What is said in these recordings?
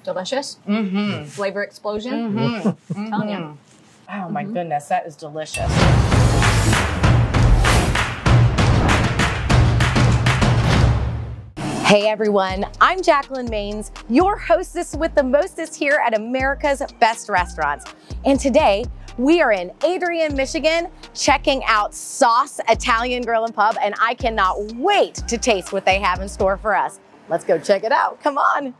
Delicious. Flavor explosion. I'm telling you. Oh my goodness, that is delicious. Hey everyone, I'm Jacqueline Maines, your hostess with the mostest here at America's Best Restaurants. And today we are in Adrian, Michigan, checking out Sauce Italian Grill and Pub, and I cannot wait to taste what they have in store for us. Let's go check it out, come on.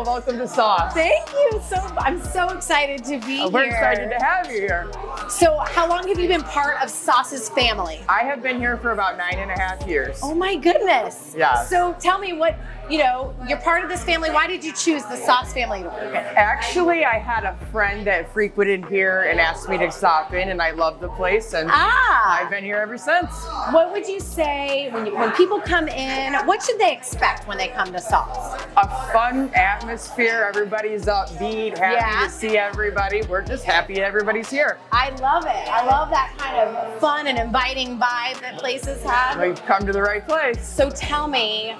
Welcome to Sauce. Thank you. I'm so excited to be here. We're excited to have you here. So how long have you been part of Sauce's family? I have been here for about 9.5 years. Oh my goodness. Yeah. So tell me what, you're part of this family. Why did you choose the Sauce family to work in? Actually, I had a friend that frequented here and asked me to stop in, and I love the place, and I've been here ever since. What would you say when people come in, what should they expect when they come to Sauce? A fun atmosphere. Everybody's upbeat, happy to see everybody. We're just happy everybody's here. I love it. I love that kind of fun and inviting vibe that places have. We've come to the right place. So tell me,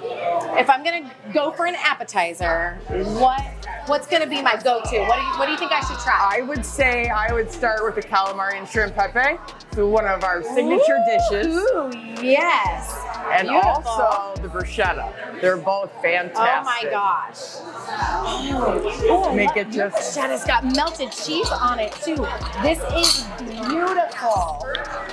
if I'm gonna go for an appetizer, what's gonna be my go-to? What do you think I should try? I would say I would start with the calamari and shrimp pepe. So one of our signature dishes. Ooh, yes. And beautiful. Also the bruschetta. They're both fantastic. Oh my gosh. Make it just. Bruschetta's got melted cheese on it too. This is beautiful.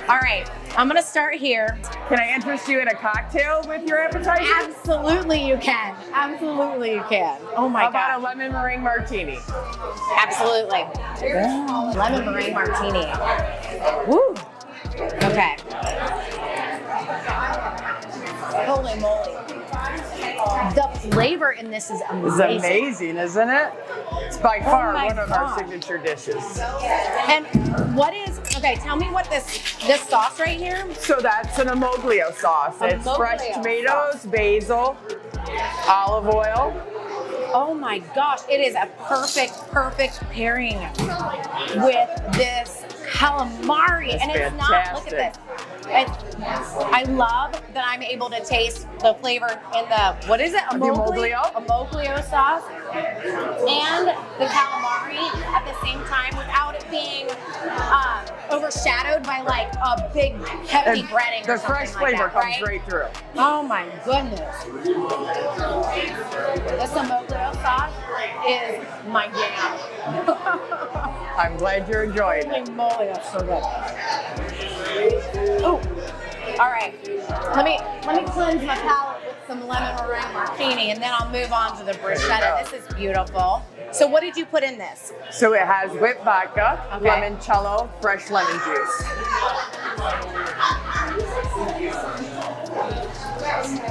All right, I'm gonna start here. Can I interest you in a cocktail with your appetizer? Absolutely you can. Absolutely you can. Oh my god. How about a lemon meringue martini? Absolutely. Yeah. Lemon meringue martini. Woo. Okay. Holy moly. The flavor in this is amazing. It's amazing, isn't it? It's by far one of our signature dishes. And okay, tell me what this sauce right here? So that's an amoglio sauce. It's fresh tomatoes, basil, olive oil. Oh my gosh, it is a perfect pairing with this calamari. It's and it's fantastic. Not, look at this. I love that I'm able to taste the flavor in the, what is it? Amoglio sauce and the calamari at the same time without it being overshadowed by like a big heavy breading. The fresh flavor comes right through. Oh my goodness. This amoglio sauce is my jam. I'm glad you're enjoying it. Holy moly, that's so good. Oh, all right. Let me cleanse my palate with some lemon meringue martini, and then I'll move on to the bruschetta. This is beautiful. So what did you put in this? So it has whipped vodka, limoncello, fresh lemon juice.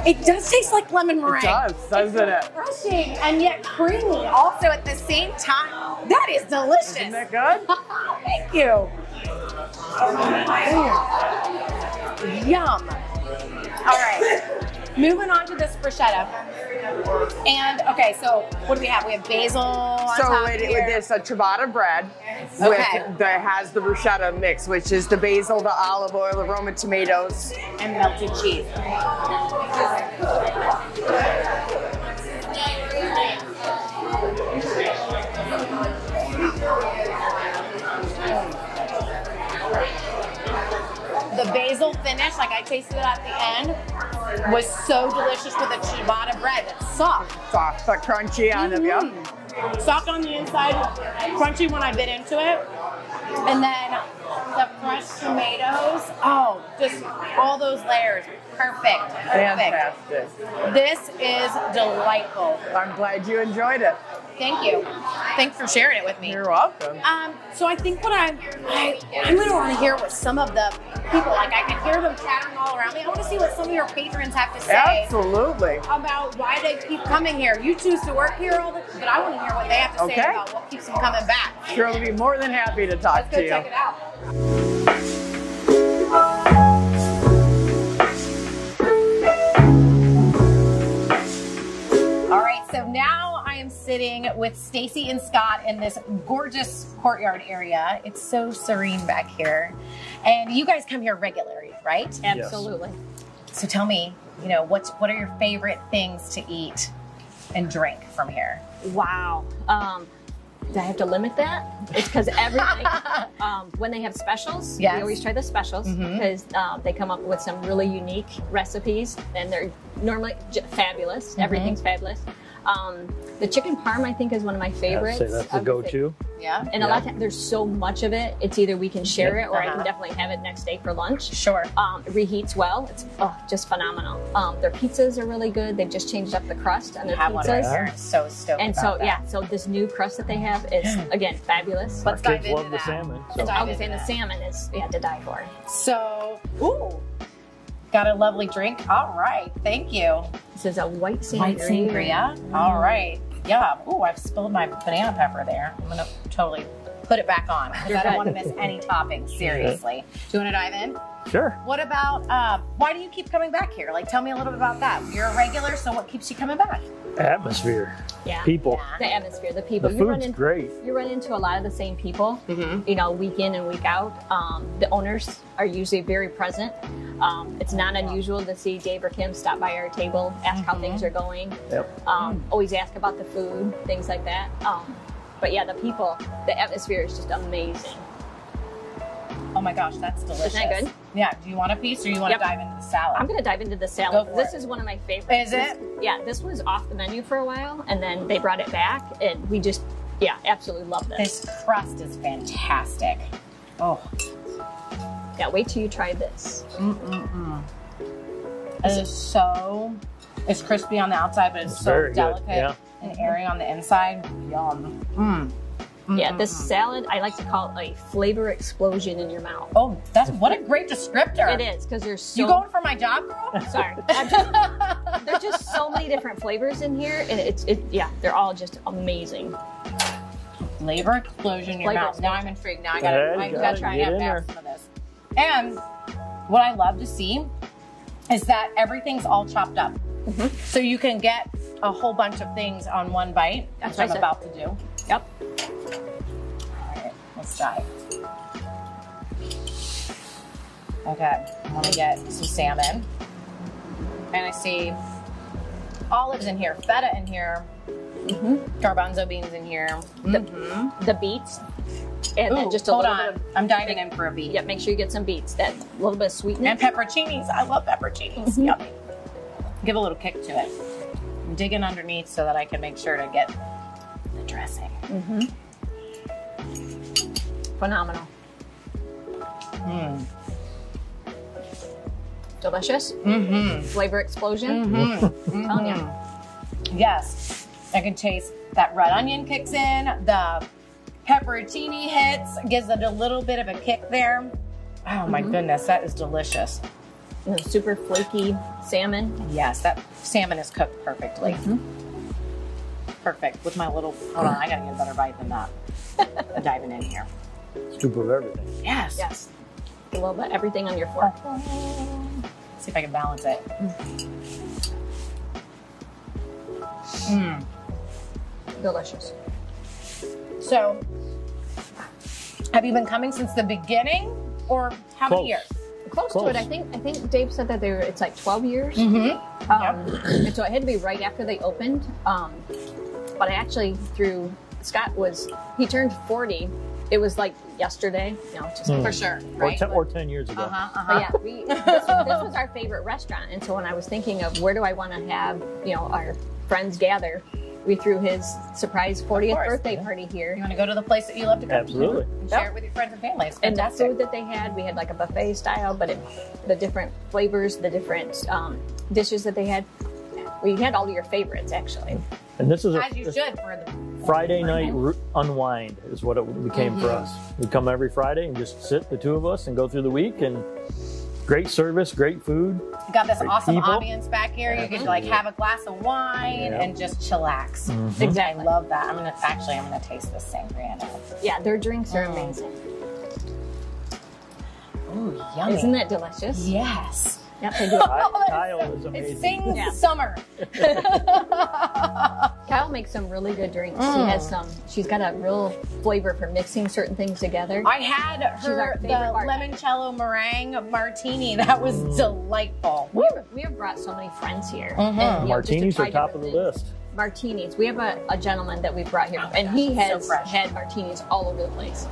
It does taste like lemon meringue. It does, doesn't it? Refreshing and yet creamy also at the same time. That is delicious. Isn't that good? Thank you. Yum. All right, moving on to this bruschetta. And okay, so what do we have? We have basil on top here. With this ciabatta bread that has the bruschetta mix, which is the basil, the olive oil, the Roma tomatoes, and melted cheese. The basil finish, like I tasted it at the end, was so delicious with the ciabatta bread. It's soft. Soft, but crunchy on them, yeah. Soft on the inside, crunchy when I bit into it. And then the fresh tomatoes, just all those layers. Perfect. Fantastic. This is delightful. I'm glad you enjoyed it. Thank you. Thanks for sharing it with me. You're welcome. So I think what I'm going to want to hear what some of the people, like I can hear them chattering all around me. I want to see what some of your patrons have to say. Absolutely. About why they keep coming here. You choose to work here all the time, but I want to hear what they have to say about what keeps them coming back. Sure, we'll be more than happy to talk to you. Let's go check it out. sitting with Stacy and Scott in this gorgeous courtyard area. It's so serene back here. And you guys come here regularly, right? Absolutely. So tell me, you know, what are your favorite things to eat and drink from here? Wow. Do I have to limit that? It's because everything, when they have specials, we always try the specials because they come up with some really unique recipes and they're normally fabulous. Everything's fabulous. The chicken parm, I think, is one of my favorites. I'd say that's the go-to. Yeah. And a lot of times there's so much of it. It's either we can share it or I can definitely have it next day for lunch. Sure. It reheats well. It's just phenomenal. Their pizzas are really good. They've just changed up the crust on their pizzas. I'm so stoked and about that. so this new crust that they have is, again, fabulous. Let's dive into love the salmon. So. I was saying the salmon is to die for. So, got a lovely drink. All right, thank you. This is a white sangria. White sangria. All right. Yeah. Ooh, I've spilled my banana pepper there. I'm gonna totally put it back on because I don't want to miss any toppings. Seriously. Do you want to dive in? Sure. What about, why do you keep coming back here? Like, tell me a little bit about that. You're a regular, so what keeps you coming back? Atmosphere. Yeah. People. The atmosphere, the people. The food's great. You run into a lot of the same people, you know, week in and week out. The owners are usually very present. It's not unusual to see Dave or Kim stop by our table, ask how things are going. Yep. Always ask about the food, things like that. But yeah, the people, the atmosphere is just amazing. Oh my gosh, that's delicious. Isn't that good? Yeah. Do you want a piece or you want to dive into the salad? I'm going to dive into the salad. Go for This it. is one of my favorites. Is it? This was off the menu for a while, and then they brought it back, and we just, absolutely love this. This crust is fantastic. Oh. Yeah, wait till you try this. It's crispy on the outside, but it's so very delicate good. and airy on the inside. Yum. Yeah, this salad, I like to call it a flavor explosion in your mouth. Oh, what a great descriptor. It is, because there's so... You going for my job, girl? Sorry. There's just so many different flavors in here, and they're all just amazing. Flavor explosion in your mouth. Now I'm intrigued. Now I gotta try and have some of this. And what I love to see is that everything's all chopped up. So you can get a whole bunch of things on one bite. That's what I'm about to do. Yep. All right, let's dive. Okay, I'm gonna get some salmon. And I see olives in here, feta in here, garbanzo beans in here, the beets, and then just a little bit of... I'm diving in for a beet. Yep, make sure you get some beets. That little bit of sweetness. And pepperoncinis. I love pepperoncinis. Yummy. Give a little kick to it. I'm digging underneath so that I can make sure to get the dressing. Phenomenal. Delicious. Flavor explosion. I'm telling you. Yes. I can taste that red onion kicks in. The pepperoncini hits. Gives it a little bit of a kick there. Oh my goodness, that is delicious. And the super flaky salmon. Yes, that salmon is cooked perfectly. Perfect. With my little, hold on, I gotta get a better bite than that. I'm diving in here. Scoop of everything. Yes. Yes. A little bit everything on your fork. See if I can balance it. Delicious. So, have you been coming since the beginning, or how many years? Close to it. I think Dave said that it's like 12 years. Yep. And so it had to be right after they opened. But I actually, through Scott he turned 40. It was like yesterday. No, just for sure. Right? Or 10 years ago. But yeah, this was our favorite restaurant. And so when I was thinking of where do I want to have, our friends gather, we threw his surprise 40th birthday party here. You want to go to the place that you love to go Absolutely. to and share it with your friends and family. It's and the fantastic. food that they had, we had like a buffet style, but the different flavors, the different dishes that they had, we had all of your favorites actually. And this is as you should for the Friday night unwind is what it became for us. We come every Friday and just sit, the two of us, and go through the week. And great service, great food. You got this awesome people. ambience back here. You can like have a glass of wine and just chillax. Exactly. I love that. I'm gonna taste this sangria now. Yeah, their drinks are amazing. Ooh, yummy. Isn't that delicious? Yes. Yep, they do. Kyle is amazing. It sings summer. Kyle makes some really good drinks. She's got a real flavor for mixing certain things together. I had the limoncello meringue martini. That was delightful. We have brought so many friends here. And, martinis are top of the list. Martinis. We have a gentleman that we brought here, and he has had martinis all over the place.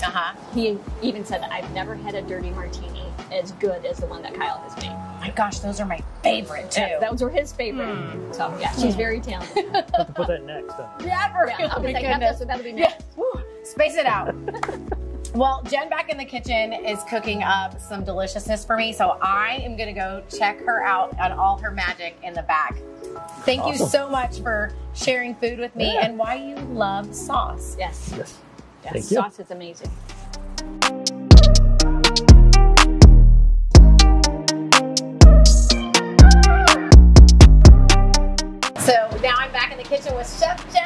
He even said, I've never had a dirty martini as good as the one that Kyle has made. My gosh, those are my favorite too. Those were his favorite. So yeah, she's very talented. Have to put that next. I'll be like, that'll be next. Space it out. Well, Jen back in the kitchen is cooking up some deliciousness for me, so I am gonna go check her out on all her magic in the back. Thank you so much for sharing food with me and why you love sauce. Yes. Thank you. Sauce is amazing. So now I'm back in the kitchen with Chef Jen.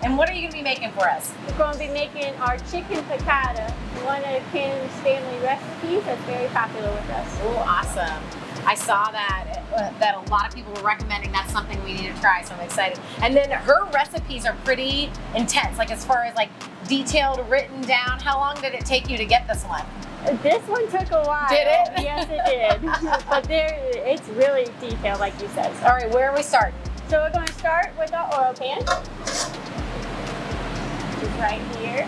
And what are you going to be making for us? We're going to be making our chicken piccata, one of Kim's family recipes that's very popular with us. Oh, awesome. I saw that a lot of people were recommending that's something we need to try, so I'm excited. And then her recipes are pretty intense, like as far as like detailed, written down. How long did it take you to get this one? This one took a while. Did it? Yes, it did. But it's really detailed, like you said. All right, where are we starting? So we're going to start with our oil pan. It's right here.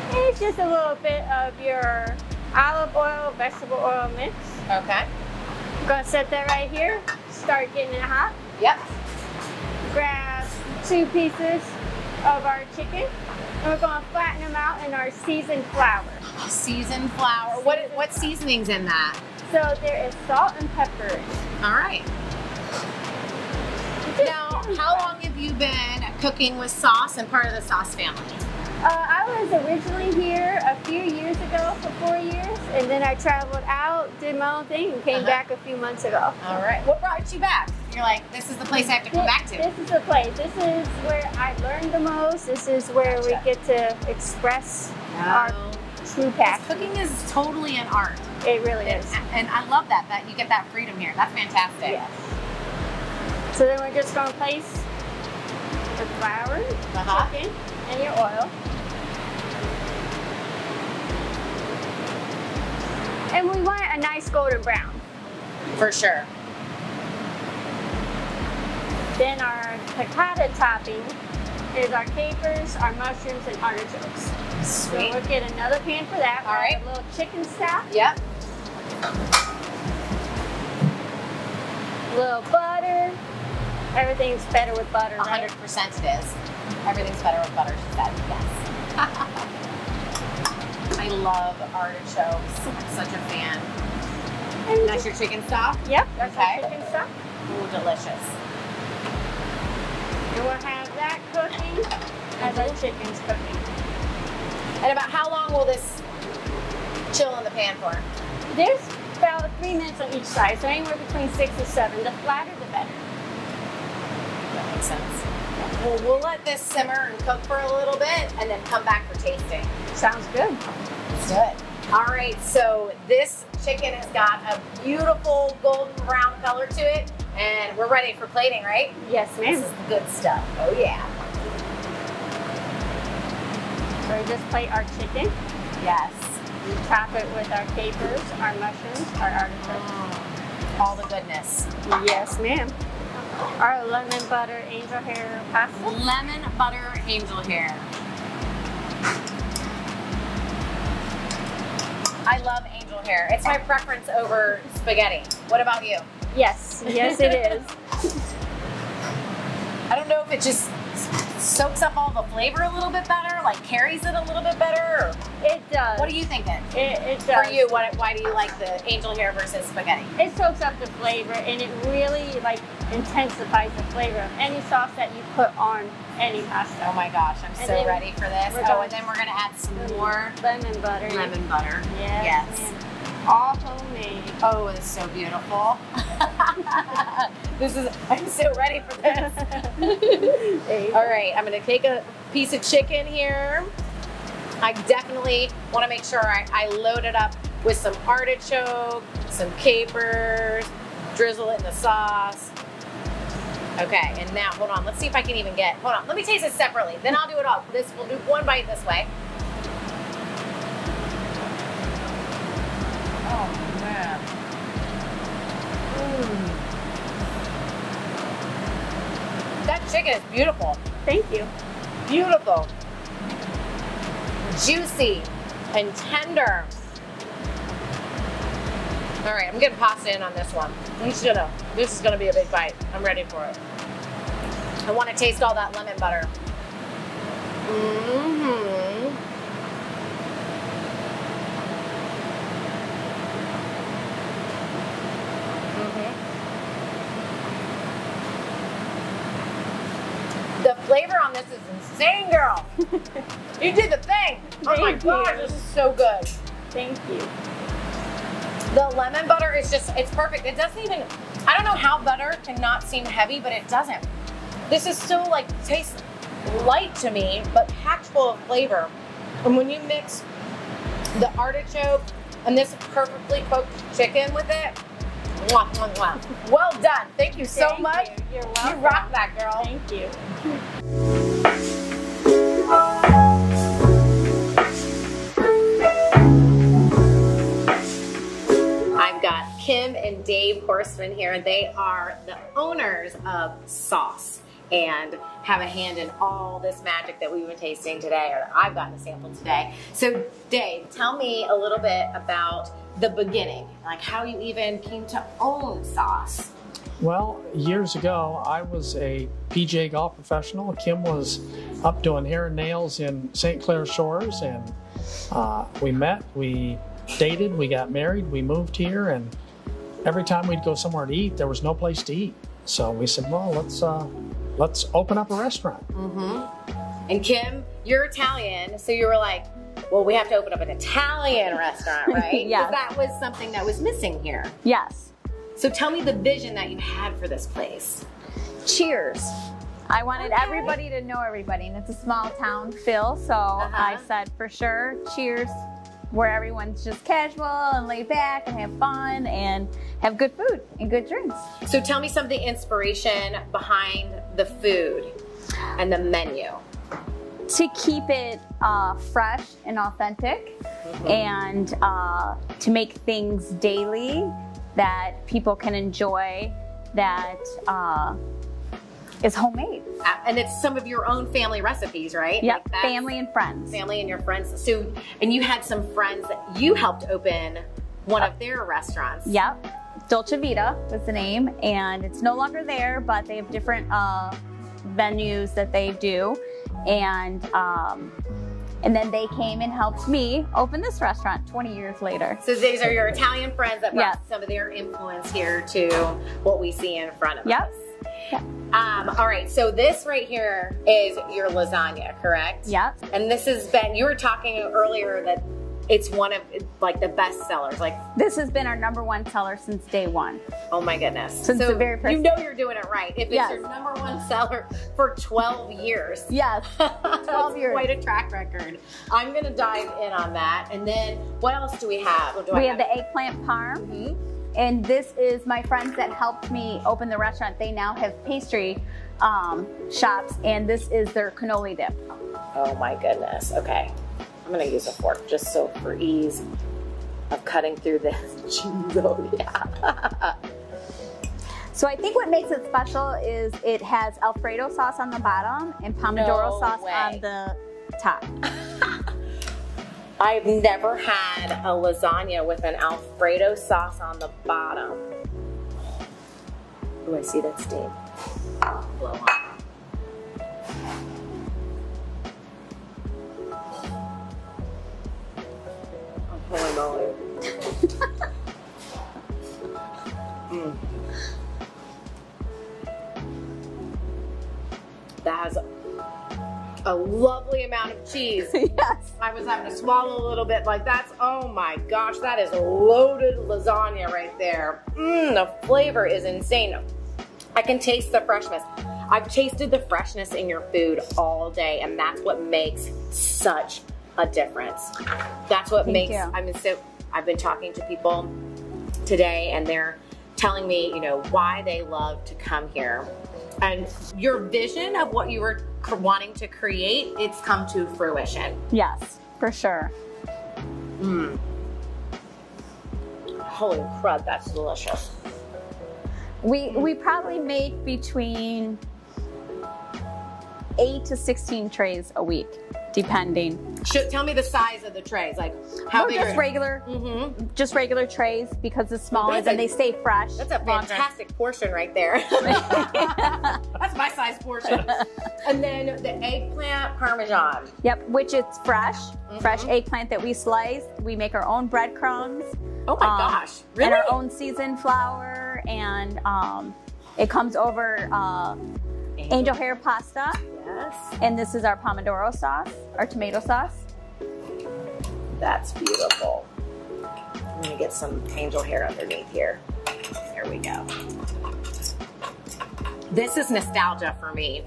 And it's just a little bit of your olive oil, vegetable oil mix. Okay. I'm going to set that right here. Start getting it hot. Yep. Grab 2 pieces of our chicken. And we're going to flatten them out in our seasoned flour. Seasoned flour. What seasoning's in that? So there is salt and pepper. All right. Now, how long have you been cooking with sauce and part of the sauce family? I was originally here a few years ago for 4 years, and then I traveled out, did my own thing, and came back a few months ago. All right. What brought you back? You're like, this is the place I have to come back to. This is the place. This is where I learned the most. This is where we get to express our true passion. Cooking is totally an art. It really is. And I love that you get that freedom here. That's fantastic. Yes. So then we're just going to place the flour, chicken, and your oil. And we want a nice golden brown. For sure. Then our piccata topping is our capers, our mushrooms, and artichokes. Sweet. So we'll get another pan for that. All right. A little chicken stock. Yep. A little butter. Everything's better with butter, right? 100% it is. Everything's better with butter, she said. Yes. I love artichokes. I'm such a fan. And that's your chicken stock? Yep, that's our chicken stock. Ooh, delicious. And we'll have that cooking as our chicken's cooking. And about how long will this chill in the pan for? There's about 3 minutes on each side, so anywhere between 6 and 7. The flatter, the better. That makes sense. Well, we'll let this simmer and cook for a little bit and then come back for tasting. Sounds good. Let's do it. All right, so this chicken has got a beautiful golden brown color to it, and we're ready for plating, right? Yes, ma'am. This is the good stuff. Oh, yeah. So we just plate our chicken. Yes. We top it with our capers, our mushrooms, our artichokes. All the goodness. Yes, ma'am. Our lemon butter angel hair pasta. Lemon butter angel hair. I love angel hair. It's my preference over spaghetti. What about you? Yes, yes it is. I don't know if it just soaks up all the flavor a little bit better, like carries it a little bit better. Or it does. What are you thinking? It does. For you, why do you like the angel hair versus spaghetti? It soaks up the flavor, and it really intensifies the flavor of any sauce that you put on any pasta. Oh my gosh, I'm so ready for this. Oh, and then we're gonna add some more lemon butter. Lemon butter. Yes. Yes. All homemade. Oh, it's so beautiful. I'm so ready for this. All right, I'm gonna take a piece of chicken here. I definitely wanna make sure I load it up with some artichoke, some capers, drizzle it in the sauce. Okay, and now, hold on. Let's see if I can even get, hold on. Let me taste it separately. Then I'll do it all. We'll do one bite this way. Oh, man. That chicken is beautiful. Thank you. Beautiful. Juicy and tender. All right, I'm getting pasta in on this one. This is gonna be a big bite. I'm ready for it. I want to taste all that lemon butter. The flavor on this is insane, girl. You did the thing. Oh my gosh, this is so good. Thank you. The lemon butter is just, it's perfect. It doesn't even, I don't know how butter can not seem heavy, but it doesn't. This is still like, tastes light to me, but packed full of flavor. And when you mix the artichoke and this perfectly cooked chicken with it, mwah, mwah, mwah. Well done. Thank you so much. You're welcome. You rock that, girl. Thank you. I've got Kim and Dave Horstman here. They are the owners of Sauce and have a hand in all this magic that we've been tasting today, or I've gotten a sample today. So Dave, tell me a little bit about the beginning, like how you even came to own Sauce. Well, years ago, I was a PGA golf professional. Kim was up doing hair and nails in St. Clair Shores, and we met, we dated, we got married, we moved here, and every time we'd go somewhere to eat, there was no place to eat. So we said, well, let's open up a restaurant. And Kim, you're Italian, so you were like, well, we have to open up an Italian restaurant, right? Yes. That was something that was missing here. Yes. So tell me the vision that you had for this place. Cheers. I wanted everybody to know everybody, and it's a small town feel, so I said for sure, cheers, where everyone's just casual and laid back and have fun and have good food and good drinks. So tell me some of the inspiration behind the food and the menu. To keep it fresh and authentic, and to make things daily that people can enjoy, that is homemade. And it's some of your own family recipes, right? Yep, like family and friends. Family and your friends. So, and you had some friends that you helped open one of their restaurants. Yep, Dolce Vita was the name, and it's no longer there, but they have different venues that they do. And then they came and helped me open this restaurant 20 years later. So these are your Italian friends that brought some of their influence here to what we see in front of us. Yep. All right, so this right here is your lasagna, correct? Yep. And this has been, you were talking earlier that it's one of like the best sellers. Like this has been our #1 seller since day one. Oh my goodness. Since the very first. You know you're doing it right. If it's your #1 seller for 12 years. Yes, 12 years. Quite a track record. I'm gonna dive in on that. And then what else do we have? We have the eggplant parm. And this is my friends that helped me open the restaurant. They now have pastry shops, and this is their cannoli dip. Oh my goodness. Okay. I'm gonna use a fork just so for ease of cutting through this cheese. Oh yeah. So I think what makes it special is it has Alfredo sauce on the bottom and Pomodoro sauce on the top. I've never had a lasagna with an Alfredo sauce on the bottom. Oh, I see that steam. Blow on. Holy moly. That has a lovely amount of cheese. Yes. I was having to swallow a little bit. Like that's, oh my gosh, that is loaded lasagna right there. The flavor is insane. I can taste the freshness. I've tasted the freshness in your food all day, and that's what makes such a difference. That's what makes, I mean, so I've been talking to people today, and they're telling me, you know, why they love to come here. And your vision of what you were wanting to create, it's come to fruition. Yes, for sure. Holy crud, that's delicious. We probably make between 8 to 16 trays a week, depending. Tell me the size of the trays, like how big? Just regular, just regular trays because it's smaller and they stay fresh. That's a fantastic portion right there. That's my size portion. And then the eggplant parmesan. Yep, which is fresh, fresh eggplant that we slice. We make our own breadcrumbs. Oh my gosh, really? And our own seasoned flour, and it comes over angel hair pasta. Yes. And this is our pomodoro sauce, our tomato sauce. That's beautiful. I'm gonna get some angel hair underneath here. There we go. This is nostalgia for me.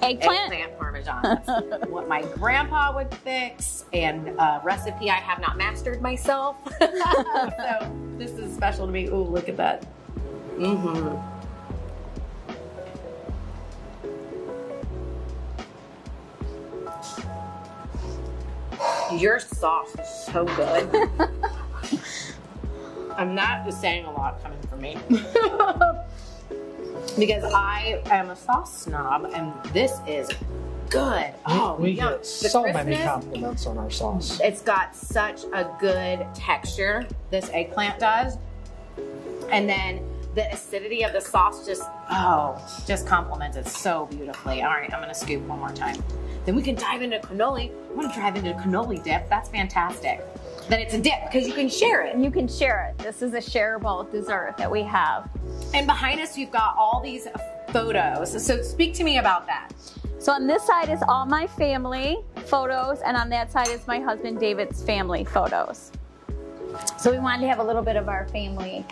Eggplant parmesan. That's what my grandpa would fix, and a recipe I have not mastered myself. So this is special to me. Ooh, look at that. Your sauce is so good. I'm not just saying a lot coming from me. Because I am a sauce snob, and this is good. We get so many compliments on our sauce. It's got such a good texture, this eggplant does. And then the acidity of the sauce just complements it so beautifully. All right, I'm gonna scoop one more time. Then we can dive into cannoli. I wanna dive into cannoli dip. That's fantastic. Then it's a dip because you can share it. You can share it. This is a shareable dessert that we have. And behind us, you've got all these photos. So speak to me about that. So on this side is all my family photos, and on that side is my husband David's family photos. So we wanted to have a little bit of our family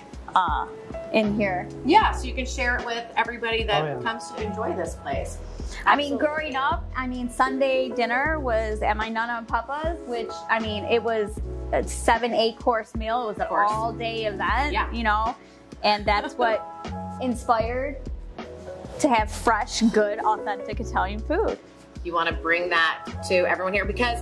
in here. Yeah, so you can share it with everybody that comes to enjoy this place. I mean, growing up, Sunday dinner was at my Nana and Papa's, which, it was a 7-8 course meal. It was an all day event, you know, and that's what inspired to have fresh, good, authentic Italian food. You want to bring that to everyone here because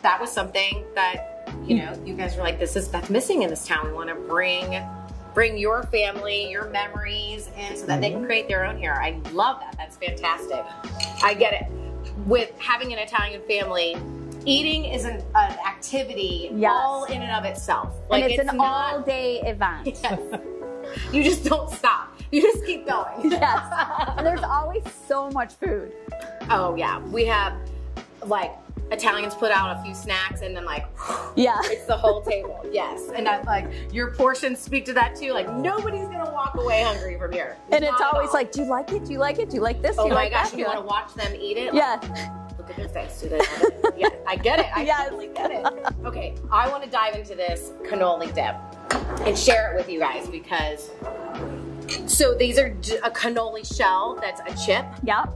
that was something that, you know, you guys were like, that's missing in this town. We want to bring your family, your memories in so that they can create their own here. I love that. That's fantastic. I get it. With having an Italian family, eating is an activity all in and of itself. Like, and it's an all-day event. Yes. You just don't stop. You just keep going. Yes. And there's always so much food. Oh, yeah. We have, like, Italians put out a few snacks and then it's the whole table. Yes. And your portions speak to that too. Like nobody's going to walk away hungry from here. And it's always like, do you like it? Do you like it? Do you like this? Oh do you my like gosh. that? You want to watch them eat it? Yeah. Look at their face. Do they love it? Yeah, I get it. I totally get it. Okay. I want to dive into this cannoli dip and share it with you guys because, so these are a cannoli shell that's a chip. Yep.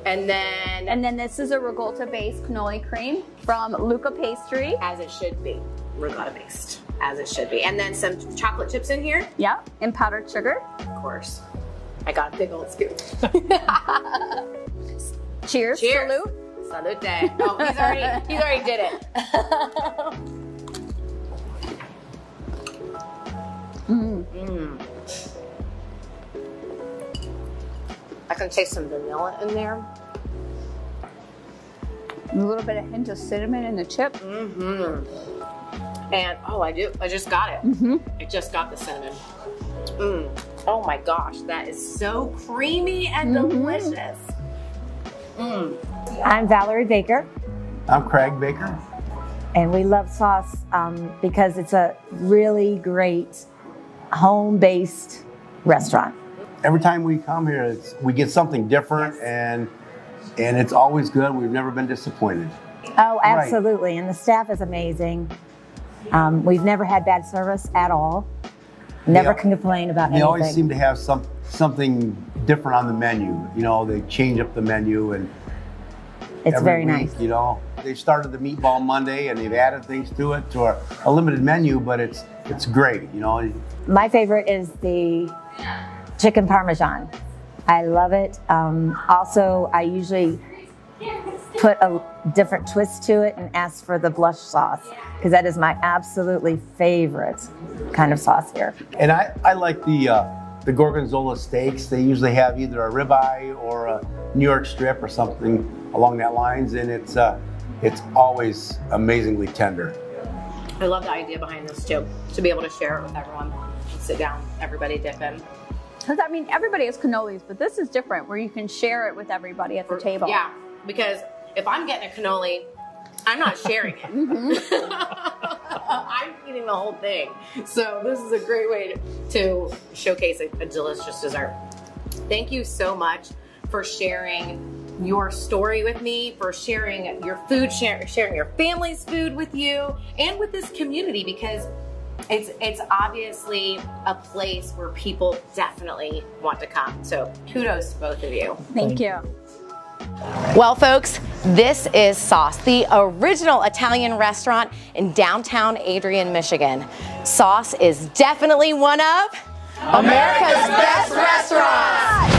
And then this is a ricotta based cannoli cream from Luca Pastry. As it should be. Ricotta based. As it should be. And then some chocolate chips in here. Yep. And powdered sugar. Of course. I got a big old scoop. Cheers. Cheers. Salute. Salute. Oh, he's already did it. I can taste some vanilla in there. A little bit of hint of cinnamon in the chip. And I just got it. I just got the cinnamon. Oh my gosh, that is so creamy and delicious. I'm Valerie Baker. I'm Craig Baker. And we love sauce because it's a really great home-based restaurant. Every time we come here, we get something different, and it's always good. We've never been disappointed. Oh, absolutely. Right. And the staff is amazing. We've never had bad service at all. Never can complain about anything. They always seem to have something different on the menu. You know, they change up the menu, and it's very nice. You know, they started the Meatball Monday, and they've added things to it, to a limited menu, but it's it's great, you know. My favorite is the chicken parmesan. I love it. Also, I usually put a different twist to it and ask for the blush sauce, because that is my absolutely favorite kind of sauce here. And I like the gorgonzola steaks. They usually have either a ribeye or a New York strip or something along that lines, and it's always amazingly tender. I love the idea behind this too, to be able to share it with everyone. Sit down, everybody dip in. Because I mean, everybody has cannolis, but this is different, where you can share it with everybody at the table. Yeah, because if I'm getting a cannoli, I'm not sharing it. I'm eating the whole thing. So this is a great way to showcase a delicious dessert. Thank you so much for sharing your story with me, for sharing your food, sharing your family's food with you and with this community, because it's obviously a place where people definitely want to come. So kudos to both of you. Thank you. Well, folks, this is Sauce, the original Italian restaurant in downtown Adrian, Michigan. Sauce is definitely one of America's best restaurants.